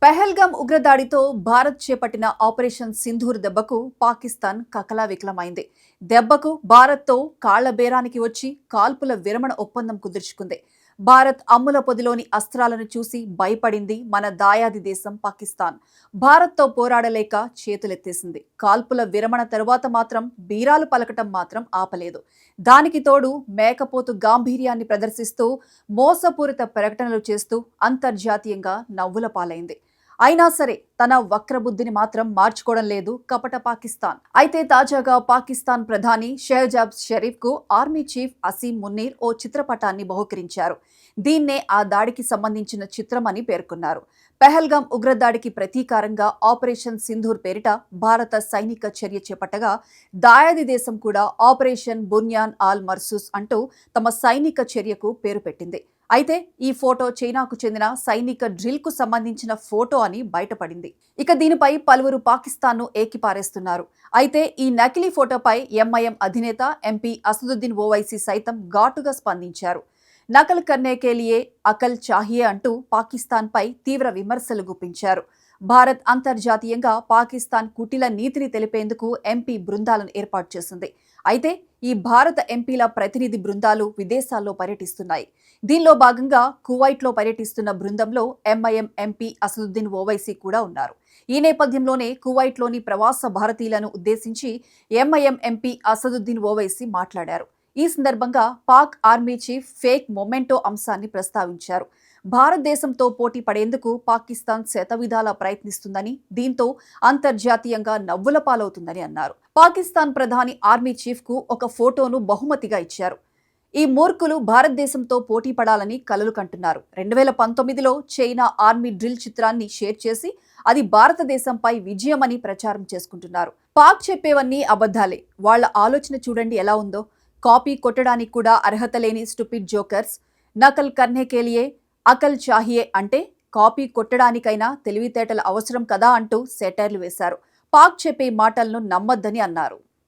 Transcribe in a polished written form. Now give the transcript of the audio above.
పెహల్గాం ఉగ్రదాడితో భారత్ చేపట్టిన ఆపరేషన్ సింధూర్ దెబ్బకు పాకిస్తాన్ కకలావికలమైంది. దెబ్బకు భారత్తో కాళ్ల బేరానికి వచ్చి కాల్పుల విరమణ ఒప్పందం కుదుర్చుకుంది. భారత్ అమ్ముల పొదిలోని అస్త్రాలను చూసి భయపడింది మన దాయాది దేశం పాకిస్తాన్. భారత్తో పోరాడలేక చేతులెత్తేసింది. కాల్పుల విరమణ తరువాత మాత్రం బీరాలు పలకటం మాత్రం ఆపలేదు. దానికి తోడు మేకపోతు గాంభీర్యాన్ని ప్రదర్శిస్తూ మోసపూరిత ప్రకటనలు చేస్తూ అంతర్జాతీయంగా నవ్వుల పాలైంది. అయినా సరే తన వక్రబుద్ధిని మాత్రం మార్చుకోవడం లేదు కపట పాకిస్తాన్. అయితే తాజాగా పాకిస్తాన్ ప్రధాని షెహజాద్ షరీఫ్ కు ఆర్మీ చీఫ్ అసీం మున్నీర్ ఓ చిత్రపటాన్ని బహుకరించారు. దీన్నే ఆ దాడికి సంబంధించిన చిత్రమని పేర్కొన్నారు. పెహల్గాం ఉగ్రదాడికి ప్రతీకారంగా ఆపరేషన్ సింధూర్ పేరిట భారత సైనిక చర్య చేపట్టగా దాయాది దేశం కూడా ఆపరేషన్ బున్యాన్ ఆల్ మర్సూస్ అంటూ తమ సైనిక చర్యకు పేరు పెట్టింది. అయితే ఈ ఫోటో చైనాకు చెందిన సైనిక డ్రిల్ కు సంబంధించిన ఫోటో అని బయటపడింది. ఇక దీనిపై పలువురు పాకిస్తాన్ను ఏకిపారేస్తున్నారు. అయితే ఈ నకిలీ ఫోటోపై ఎంఐఎం అధినేత ఎంపీ అసదుద్దీన్ ఓవైసీ సైతం ఘాటుగా స్పందించారు. నకల్ కర్నే కే లియే అకల్ చాహియే అంటూ పాకిస్తాన్ పై తీవ్ర విమర్శలు గుప్పించారు. భారత్ అంతర్జాతీయంగా పాకిస్తాన్ కుటిల నీతిని తెలిపేందుకు ఎంపీ బృందాలను ఏర్పాటు చేసింది. అయితే ఈ భారత ఎంపీల ప్రతినిధి బృందాలు విదేశాల్లో పర్యటిస్తున్నాయి. దీనిలో భాగంగా కువైట్లో పర్యటిస్తున్న బృందంలో ఎంఐఎం ఎంపీ అసదుద్దీన్ ఓవైసీ కూడా ఉన్నారు. ఈ నేపథ్యంలోనే కువైట్లోని ప్రవాస భారతీయులను ఉద్దేశించి ఎంఐఎం ఎంపీ అసదుద్దీన్ ఓవైసీ మాట్లాడారు. ఈ సందర్భంగా Pak army chief fake memento అంశాన్ని ప్రస్తావించారు. భారతదేశంతో పోటీ పడేందుకు పాకిస్తాన్ శతవిధాలా ప్రయత్నిస్తుందని, దీంతో అంతర్జాతీయంగా నవ్వుల పాలవుతుందని అన్నారు. పాకిస్తాన్ ప్రధాని ఆర్మీ చీఫ్ కు ఒక ఫోటోను బహుమతిగా ఇచ్చారు. ఈ మూర్ఖులు భారతదేశంతో పోటీ పడాలని కలలు కంటున్నారు. 2019లో చైనా ఆర్మీ డ్రిల్ చిత్రాన్ని షేర్ చేసి అది భారతదేశంపై విజయమని ప్రచారం చేసుకుంటున్నారు. పాక్ చెప్పేవన్నీ అబద్ధాలే. వాళ్ల ఆలోచన చూడండి ఎలా ఉందో. కాపీ కొట్టడానికి కూడా అర్హత లేని స్టూపిడ్ జోకర్స్. నకల్ కర్నే కే లియే అకల్ చాహియే అంటే కాపీ కొట్టడానికైనా తెలివితేటల అవసరం కదా అంటూ సెటైర్లు వేశారు. పాక్ చెప్పే మాటలను నమ్మొద్దని అన్నారు.